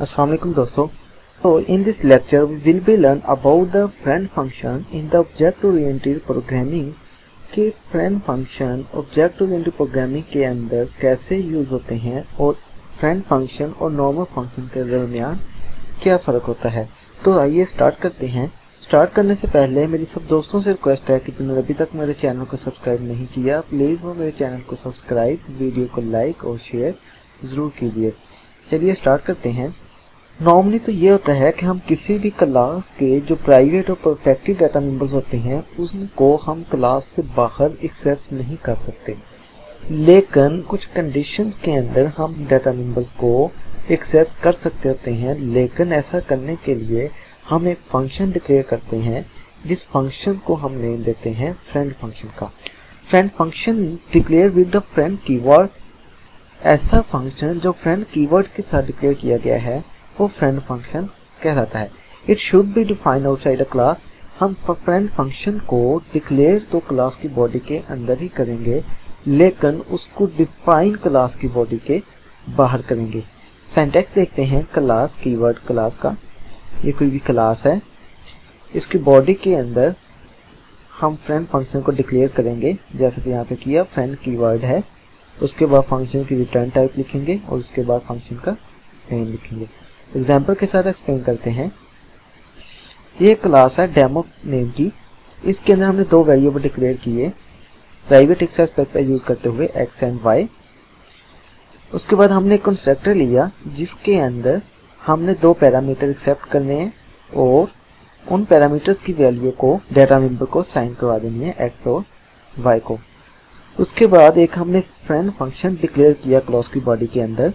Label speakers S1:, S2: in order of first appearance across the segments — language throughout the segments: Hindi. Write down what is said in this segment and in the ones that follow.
S1: अस्सलाम वालेकुम दोस्तों। So in this lecture we will be learn about the friend function in the object oriented programming कि friend function object oriented programming के अंदर कैसे यूज होते हैं और friend function और normal function के दरमियान क्या फ़र्क होता है। तो आइए स्टार्ट करते हैं। स्टार्ट करने से पहले मेरी सब दोस्तों से रिक्वेस्ट है कि जिन्होंने अभी तक मेरे चैनल को सब्सक्राइब नहीं किया प्लीज़ वो मेरे चैनल को सब्सक्राइब, वीडियो को लाइक और शेयर ज़रूर कीजिए। चलिए स्टार्ट करते हैं। नॉर्मली तो ये होता है कि हम किसी भी क्लास के जो प्राइवेट और प्रोटेक्टेड डाटा मेंबर्स होते हैं उनको हम क्लास से बाहर एक्सेस नहीं कर सकते, लेकिन कुछ कंडीशंस के अंदर हम डाटा मेंबर्स को एक्सेस कर सकते होते हैं। लेकिन ऐसा करने के लिए हम एक फंक्शन डिक्लेयर करते हैं जिस फंक्शन को हम नेम देते हैं फ्रेंड फंक्शन का। Friend function declare with the friend keyword. ऐसा फंक्शन जो फ्रेंड कीवर्ड के साथ डिक्लेयर किया गया है वो फ्रेंड फंक्शन कहलाता है। It should be defined outside a class. हम फ्रेंड फंक्शन को डिक्लेयर तो क्लास की बॉडी के अंदर ही करेंगे, लेकिन उसको डिफाइन क्लास की बॉडी के बाहर करेंगे। सिंटैक्स देखते हैं क्लास कीवर्ड क्लास का। ये कोई भी क्लास है, इसकी बॉडी के अंदर हम फ्रेंड फंक्शन को डिक्लेयर करेंगे जैसा कि यहाँ पे किया। फ्रेंड कीवर्ड है, उसके बाद फंक्शन की रिटर्न टाइप लिखेंगे और उसके बाद फंक्शन का नेम लिखेंगे। एग्जाम्पल के साथ एक्सप्लेन करते हैं। ये क्लास है डेमो नेम की। इसके अंदर हमने दो वेरिएबल डिक्लेयर किए प्राइवेट एक्सेस स्पेसिफाई यूज करते हुए x एंड y। उसके बाद हमने एक कंस्ट्रक्टर लिया जिसके अंदर हमने दो पैरामीटर एक्सेप्ट करने हैं और उन पैरामीटर्स की वैल्यू को डाटा मेंबर को साइन करवा देनी है x और y को। उसके बाद एक हमने फ्रेंड फंक्शन डिक्लेयर किया क्लास की बॉडी के अंदर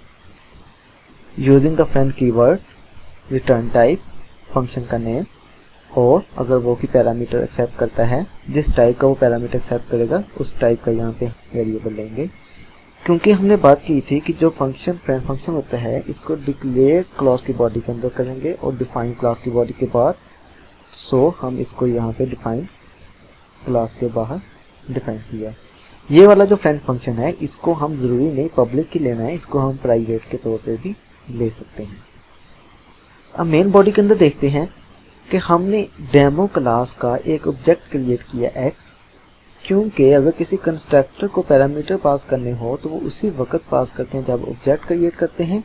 S1: using the friend keyword, return type, function का नेम और अगर वो की पैरामीटर एक्सेप्ट करता है जिस टाइप का वो पैरामीटर एक्सेप्ट करेगा उस टाइप का यहाँ पे वेरिएबल लेंगे। क्योंकि हमने बात की थी कि जो फंक्शन फ्रेंड फंक्शन होता है इसको डिक्लेयर क्लास की बॉडी के अंदर करेंगे और डिफाइन क्लास की बॉडी के बाद, सो हम इसको यहाँ पे डिफाइन क्लास के बाहर डिफाइन किया। ये वाला जो फ्रेंड फंक्शन है इसको हम जरूरी नहीं पब्लिक ही लेना है, इसको हम प्राइवेट के तौर पे भी ले सकते हैं। अब मेन बॉडी के अंदर देखते हैं कि हमने डेमो क्लास का एक ऑब्जेक्ट क्रिएट किया x, क्योंकि अगर किसी कंस्ट्रक्टर को पैरामीटर पास करने हो तो वो उसी वक्त पास करते हैं जब ऑब्जेक्ट क्रिएट करते हैं।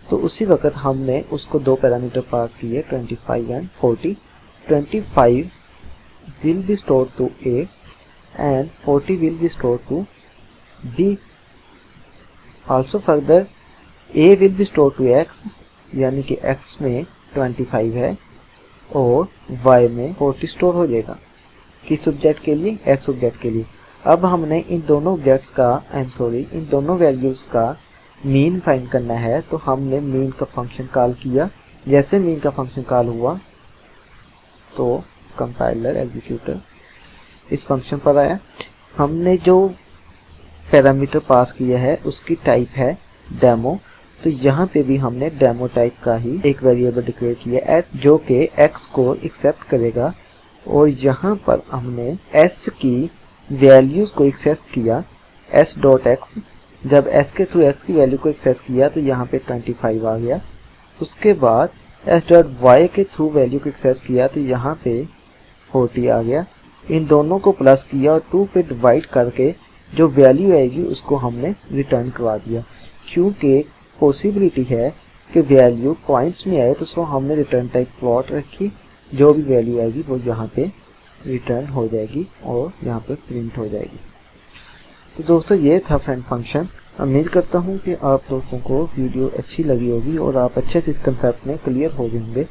S1: तो उसी वक्त हमने उसको दो पैरामीटर पास किए 25 and 40। 25 will be stored to a and 40 will be stored to b. Also further a will be stored to x, यानी कि x में 25 है और y में 40 स्टोर हो जाएगा। किस ऑब्जेक्ट के लिए? x ऑब्जेक्ट के लिए। अब हमने इन दोनों ऑब्जेक्ट्स का इन दोनों वैल्यूज का मीन फाइंड करना है, तो हमने मीन का फंक्शन कॉल किया। जैसे मीन का फंक्शन कॉल हुआ तो कंपाइलर एग्जीक्यूटर इस फंक्शन पर आया। हमने जो पैरामीटर पास किया है उसकी टाइप है डेमो, तो यहाँ पे भी हमने डेमो टाइप का ही एक वेरिएबल डिक्लेयर किया s जो कि x को एक्सेप्ट करेगा और यहाँ पर हमने s की वैल्यूज को एक्सेस किया s डॉट x। जब s के थ्रू x की वैल्यू को एक्सेस किया तो यहाँ पे 25 आ गया। उसके बाद s डॉट y के थ्रू वैल्यू को एक्सेस किया तो यहाँ पे 40 आ गया। इन दोनों को प्लस किया और 2 पे डिवाइड करके जो वैल्यू आएगी उसको हमने रिटर्न करवा दिया। क्योंकि पॉसिबिलिटी है कि वैल्यू पॉइंट्स में आए तो सो हमने रिटर्न टाइप प्लॉट रखी, जो भी वैल्यू आएगी वो यहाँ पे रिटर्न हो जाएगी और यहाँ पे प्रिंट हो जाएगी। तो दोस्तों ये था फ्रेंड फंक्शन। उम्मीद करता हूँ कि आप दोस्तों को वीडियो अच्छी लगी होगी और आप अच्छे से इस कंसेप्ट में क्लियर हो गए होंगे।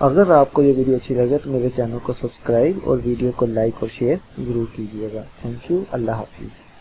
S1: अगर आपको ये वीडियो अच्छी लगे तो मेरे चैनल को सब्सक्राइब और वीडियो को लाइक और शेयर ज़रूर कीजिएगा। Thank you. अल्लाह हाफिज़।